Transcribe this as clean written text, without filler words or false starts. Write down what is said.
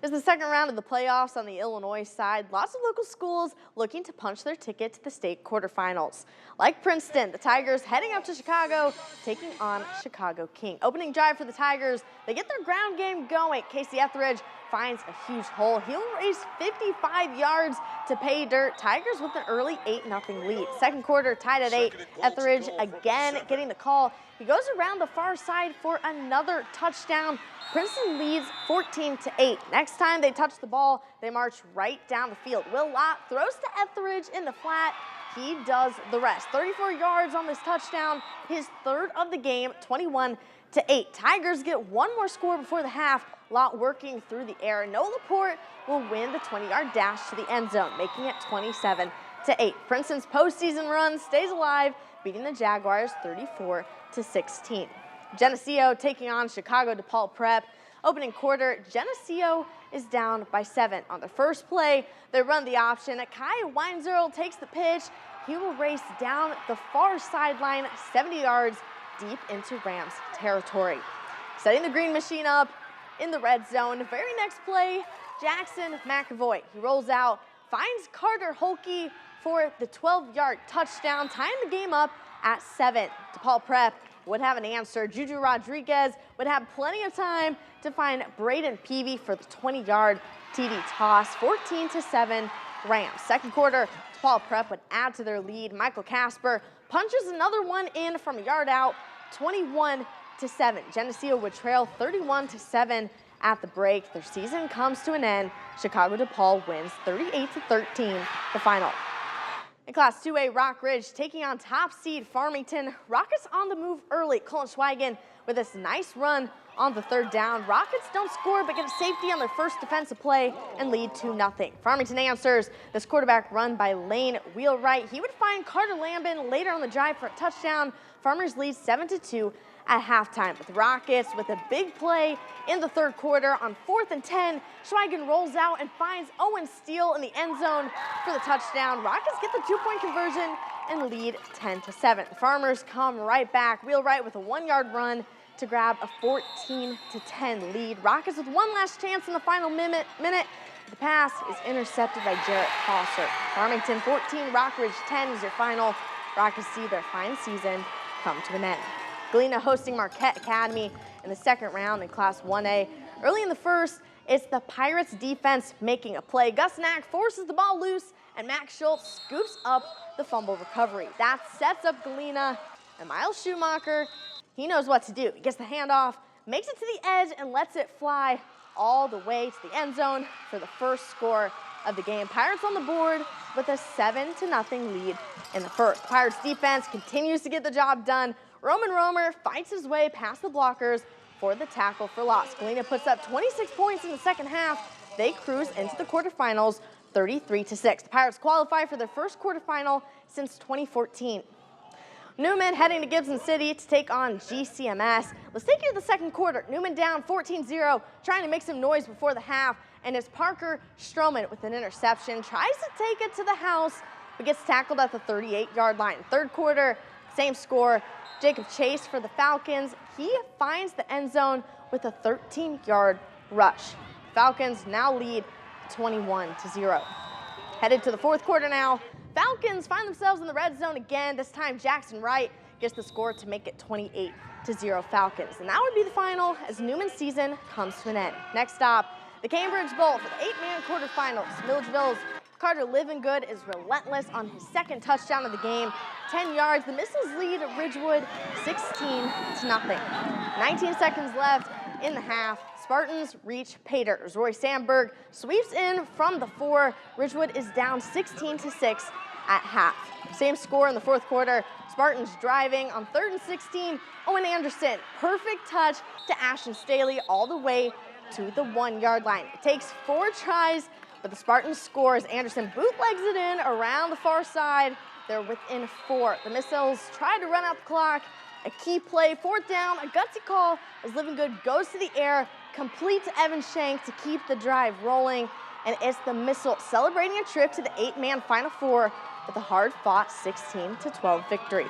It's the second round of the playoffs on the Illinois side. Lots of local schools looking to punch their ticket to the state quarterfinals. Like Princeton, the Tigers heading up to Chicago, taking on Chicago King. Opening drive for the Tigers, they get their ground game going. Casey Etheridge finds a huge hole. He'll race 55 yards to pay dirt. Tigers with an early 8-0 lead. Second quarter tied at 8. Etheridge again getting the call. He goes around the far side for another touchdown. Princeton leads 14-8. Next time they touch the ball, they march right down the field. Will Lott throws to Etheridge in the flat. He does the rest. 34 yards on this touchdown, his third of the game, 21-8. Tigers get one more score before the half. Lott working through the air. Noah Laporte will win the 20-yard dash to the end zone, making it 27-8. Princeton's postseason run stays alive, beating the Jaguars 34-16. Geneseo taking on Chicago DePaul Prep. Opening quarter, Geneseo is down by 7. On the first play, they run the option. Kai Weinzierl takes the pitch. He will race down the far sideline, 70 yards deep into Rams territory. Setting the green machine up in the red zone. The very next play, Jackson McAvoy. He rolls out, finds Carter Holke for the 12-yard touchdown, tying the game up at 7. DePaul Prep would have an answer. Juju Rodriguez would have plenty of time to find Braden Peavy for the 20-yard TD toss. 14-7 Rams. Second quarter, DePaul Prep would add to their lead. Michael Casper punches another one in from a yard out. 21-7. Geneseo would trail 31-7 at the break. Their season comes to an end. Chicago DePaul wins 38-13, the final. In Class 2A, Rock Ridge taking on top seed Farmington. Rockets on the move early. Colin Schweigen with this nice run on the third down. Rockets don't score but get a safety on their first defensive play and lead 2-0. Farmington answers this quarterback run by Lane Wheelwright. He would find Carter Lambin later on the drive for a touchdown. Farmers lead 7-2 at halftime. With the Rockets with a big play in the third quarter on 4th and 10. Schweigen rolls out and finds Owen Steele in the end zone for the touchdown. Rockets get the 2-point conversion and lead 10-7. The Farmers come right back. Wheelwright with a 1-yard run to grab a 14-10 lead. Rockets with one last chance in the final minute. The pass is intercepted by Jarrett Foster. Farmington 14, Rock Ridge 10 is your final. Rockets see their fine season come to an end. Galena hosting Marquette Academy in the second round in Class 1A. Early in the first, it's the Pirates defense making a play. Gus Knack forces the ball loose, and Max Schultz scoops up the fumble recovery. That sets up Galena, and Miles Schumacher, he knows what to do. He gets the handoff, makes it to the edge, and lets it fly all the way to the end zone for the first score of the game. Pirates on the board with a 7-0 lead in the first. Pirates defense continues to get the job done. Roman Romer fights his way past the blockers for the tackle for loss. Galena puts up 26 points in the second half. They cruise into the quarterfinals 33-6. The Pirates qualify for their first quarterfinal since 2014. Newman heading to Gibson City to take on GCMS. Let's take you to the second quarter. Newman down 14-0, trying to make some noise before the half, and it's Parker Stroman with an interception. Tries to take it to the house, but gets tackled at the 38-yard line. Third quarter, same score. Jacob Chase for the Falcons. He finds the end zone with a 13-yard rush. Falcons now lead 21-0. Headed to the fourth quarter now. Falcons find themselves in the red zone again. This time Jackson Wright gets the score to make it 28-0 Falcons. And that would be the final as Newman's season comes to an end. Next stop, the Cambridge Bowl for the 8-man quarterfinals. Milledgeville's Carter Livingood is relentless on his second touchdown of the game. 10 yards, the Missiles lead Ridgewood 16-0. 19 seconds left in the half. Spartans reach pay dirt. Roy Sandberg sweeps in from the 4. Ridgewood is down 16-6 at half. Same score in the fourth quarter. Spartans driving on 3rd and 16. Owen Anderson, perfect touch to Ashton Staley all the way to the 1-yard line. It takes 4 tries, but the Spartans scores. Anderson bootlegs it in around the far side. They're within 4. The Missiles try to run out the clock. A key play, 4th down, a gutsy call as Livingood goes to the air, complete to Evan Shank to keep the drive rolling. And it's the Missiles celebrating a trip to the 8-man Final Four with a hard-fought 16-12 victory.